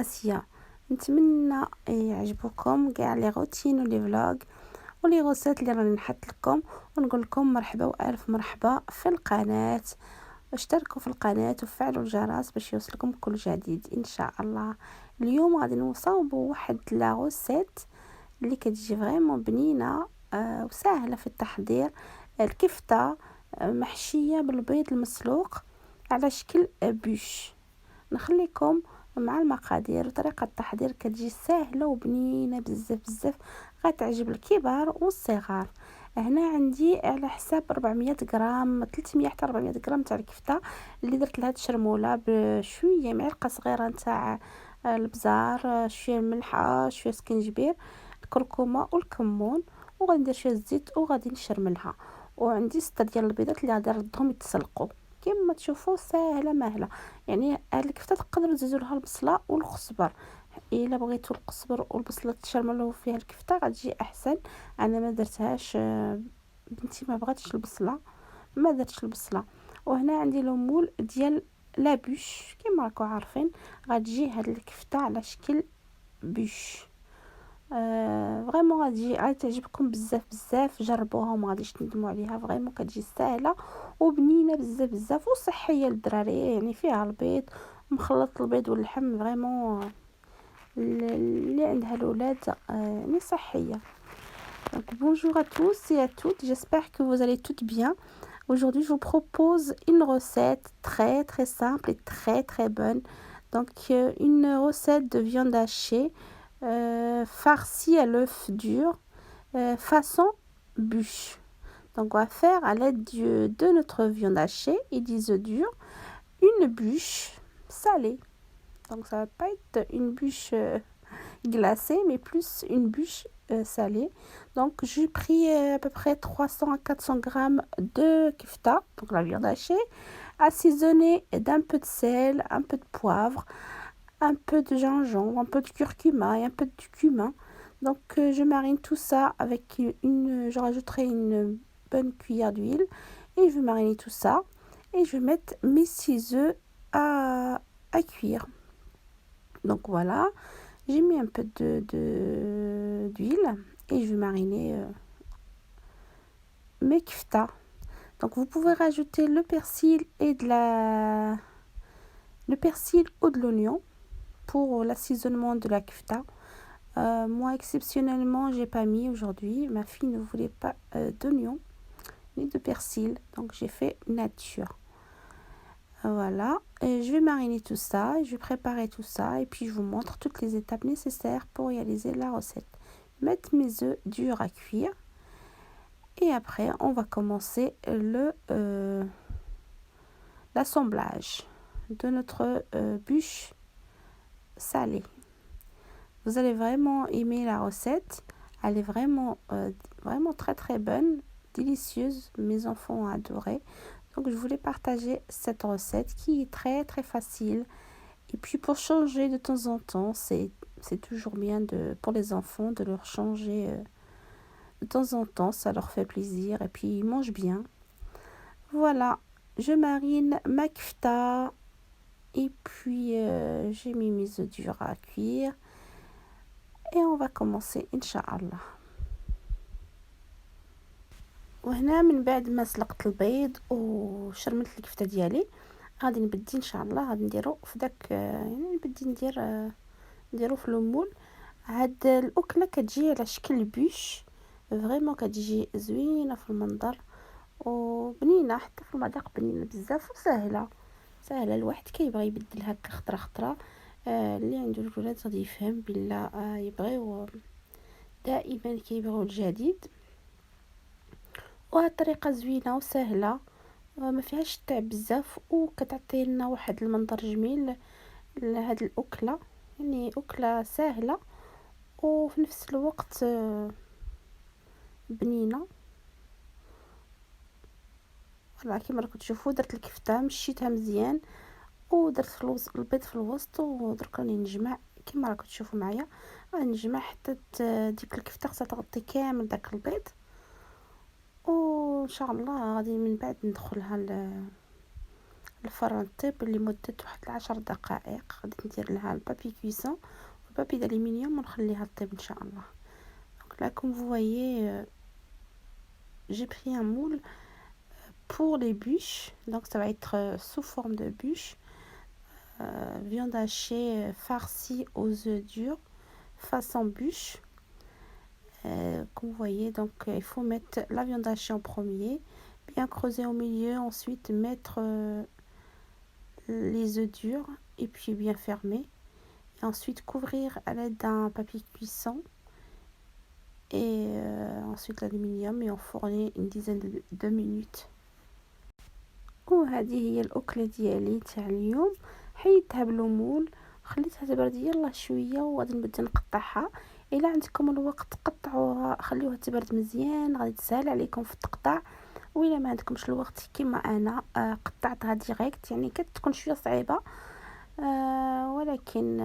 آسيا. نتمنى يعجبكم كاع لي روتين ولي فلوغ ولي غوسات اللي راني نحط لكم، ونقول لكم مرحبا والف مرحبا في القناه. اشتركوا في القناه وفعلوا الجرس باش يوصلكم كل جديد ان شاء الله. اليوم غادي نصاوبوا واحد لا غوسيت اللي كتجي فريمون بنينه وسهله في التحضير. الكفته محشيه بالبيض المسلوق على شكل بوش. نخليكم مع المقادير وطريقه التحضير، كتجي سهله وبنينه بزاف بزاف، غتعجب الكبار والصغار. هنا عندي على حساب 400 غرام 300 حتى 400 غرام تاع الكفته اللي درت لها تشرموله بشويه معلقه صغيره نتاع البزار، شويه ملحه، شويه سكنجبير، الكركمه والكمون، وغندير شويه الزيت وغادي نشرملها. وعندي 6 ديال البيضات اللي غادي نردهم يتسلقوا. كما تشوفوا سهله مهله. يعني هاد الكفته تقدروا تزيدوا لها البصله والخصبر، الا بغيتوا القزبر والبصله تشرملوا فيها الكفته غتجي احسن. انا ما درتهاش، بنتي ما بغاتش البصله، ما درتش البصله. وهنا عندي لومول ديال لابوش كما راكم عارفين، غتجي هاد الكفته على شكل بوش. فريمون غادي تعجبكم بزاف بزاف، جربوها وما غاديش تندموا عليها. فريمون كتجي سهله وبنينه بزاف بزاف وصحيه للدراري، يعني فيها البيض مخلط البيض واللحم. فريمون اللي عندها الاولاد يعني صحيه. Donc bonjour à tous et à toutes, j'espère que vous allez toutes bien. Aujourd'hui je vous propose une recette très très simple et très très bonne. Donc une recette de viande hachée farcie à l'œuf dur façon bûche. Donc on va faire à l'aide de notre viande hachée et des œufs durs une bûche salée. Donc ça va pas être une bûche glacée mais plus une bûche salée. Donc j'ai pris à peu près 300 à 400 grammes de kefta, donc la viande hachée, assaisonnée d'un peu de sel, un peu de poivre, un peu de gingembre, un peu de curcuma et un peu de cumin. Donc je marine tout ça avec je rajouterai une bonne cuillère d'huile et je vais mariner tout ça et je vais mettre mes 6 œufs à cuire. Donc voilà, j'ai mis un peu d'huile et je vais mariner mes kefta. Donc vous pouvez rajouter le persil et le persil ou de l'oignon pour l'assaisonnement de la kefta. Moi exceptionnellement j'ai pas mis aujourd'hui, ma fille ne voulait pas d'oignon ni de persil, donc j'ai fait nature. Voilà, et je vais mariner tout ça, je vais préparer tout ça et puis je vous montre toutes les étapes nécessaires pour réaliser la recette. Mettre mes œufs durs à cuire et après on va commencer l'assemblage de notre bûche salée. Vous allez vraiment aimer la recette, elle est vraiment vraiment très très bonne, délicieuse, mes enfants ont adoré. Donc je voulais partager cette recette qui est très très facile. Et puis pour changer de temps en temps, c'est toujours bien pour les enfants de leur changer de temps en temps, ça leur fait plaisir et puis ils mangent bien. Voilà, je marine ma kefta et puis j'ai mis mes œufs durs à cuire et on va commencer Inch'Allah. وهنا من بعد ما سلقت البيض وشرملت الكفته ديالي غادي نبدي ان شاء الله غادي نديرو في داك يعني نبدي نديرو في لومول. هاد الاكله كتجي على شكل بوش، فريمون كتجي زوينه في المنظر وبنينه حتى في المذاق، بنينه بزاف وسهله الواحد كيبغي يبدل هكا خطره خطره. اللي عنده الولاد غادي يفهم بلا يبغيو دائما كيبغيو الجديد. وهاد الطريقه زوينه وسهله ما فيهاش تعب بزاف وكتعطي لنا واحد المنظر جميل لهاد الاكله، يعني اكله سهله وفي نفس الوقت بنينه. فوالا كيما راكم تشوفوا درت الكفته مشيتها مزيان ودرت البيض في الوسط، ودرك راني نجمع كيما راكم تشوفوا معايا، راني نجمع حتى ديك الكفته خصها تغطي كامل داك البيض. وان شاء الله غادي من بعد ندخلها الفرن طيب لمدة واحد 10 دقائق. غادي ندير لها البابي كويسون والبابي d'aluminium ونخليها طيب ان شاء الله. Donc là comme vous voyez j'ai pris un moule pour les bûches, donc ça va être sous forme de bûche. Viande hachée farcie aux œufs durs façon bûche. Comme vous voyez, donc il faut mettre la viande hachée en premier, bien creuser au milieu, ensuite mettre les œufs durs et puis bien fermer, et ensuite couvrir à l'aide d'un papier cuisson et ensuite l'aluminium et enfourner une dizaine de minutes. وهذه هي الأكلة ديالي تاع اليوم. حيدتها بالمول، خليتها تبرد يلا شويه وغادي نبدا نقطعها. الا عندكم الوقت قطعوها، خليوها تبرد مزيان، غادي تسهل عليكم في التقطاع. وإلا ما عندكمش الوقت كما انا قطعتها ديريكت، يعني كتكون شويه صعيبه ولكن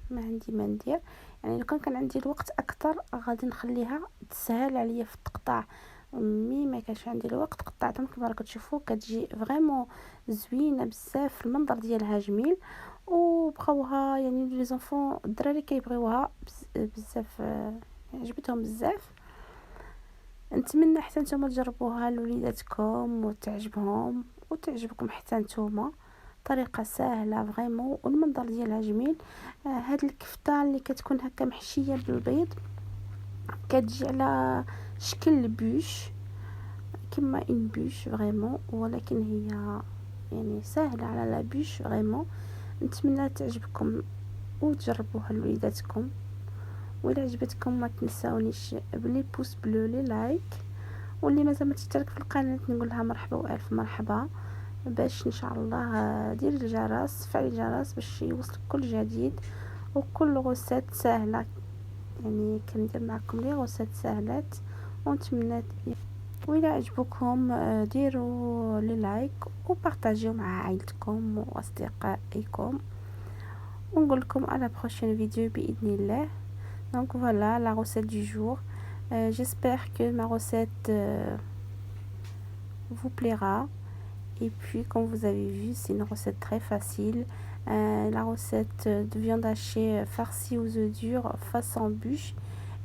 ما عندي ما ندير. يعني لو كان عندي الوقت اكثر غادي نخليها تسهل عليا في التقطاع. مي ما كانش عندي الوقت قطعتهم كما راكم تشوفوا، كتجي فريمون زوينه بزاف، المنظر ديالها جميل وبقاوها يعني لي زونفون الدراري كيبغيوها بزاف، عجبتهم بزاف. نتمنى حتى نتوما تجربوها لوليداتكم وتعجبهم وتعجبكم حتى نتوما. طريقه سهله فريمون والمنظر ديالها جميل. هاد الكفته اللي كتكون هكا محشيه بالبيض كتجي على شكل بوش كما ان بوش فريمون، ولكن هي يعني سهله على لا بوش فريمون. نتمنى تعجبكم وتجربوها لوليداتكم. وإلا عجبتكم ما تنساونيش بلي بوس بلو لي لايك، واللي مازال ما تشترك في القناه نقول لها مرحبا والف مرحبا، باش ان شاء الله دير الجرس، فعل الجرس باش يوصلك كل جديد وكل غوسات سهله. يعني كندير معكم لي غوسات سهلات ونتمنى. وإلا عجبكم ديروا لي لايك وبارطاجيو مع عائلتكم واصدقائكم، ونقول لكم على prochaine vidéo باذن الله. Donc voilà la recette du jour. J'espère que ma recette vous plaira. Et puis comme vous avez vu, c'est une recette très facile. La recette de viande hachée farcie aux œufs durs façon bûche.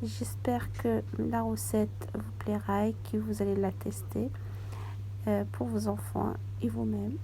J'espère que la recette vous plaira et que vous allez la tester pour vos enfants et vous-même.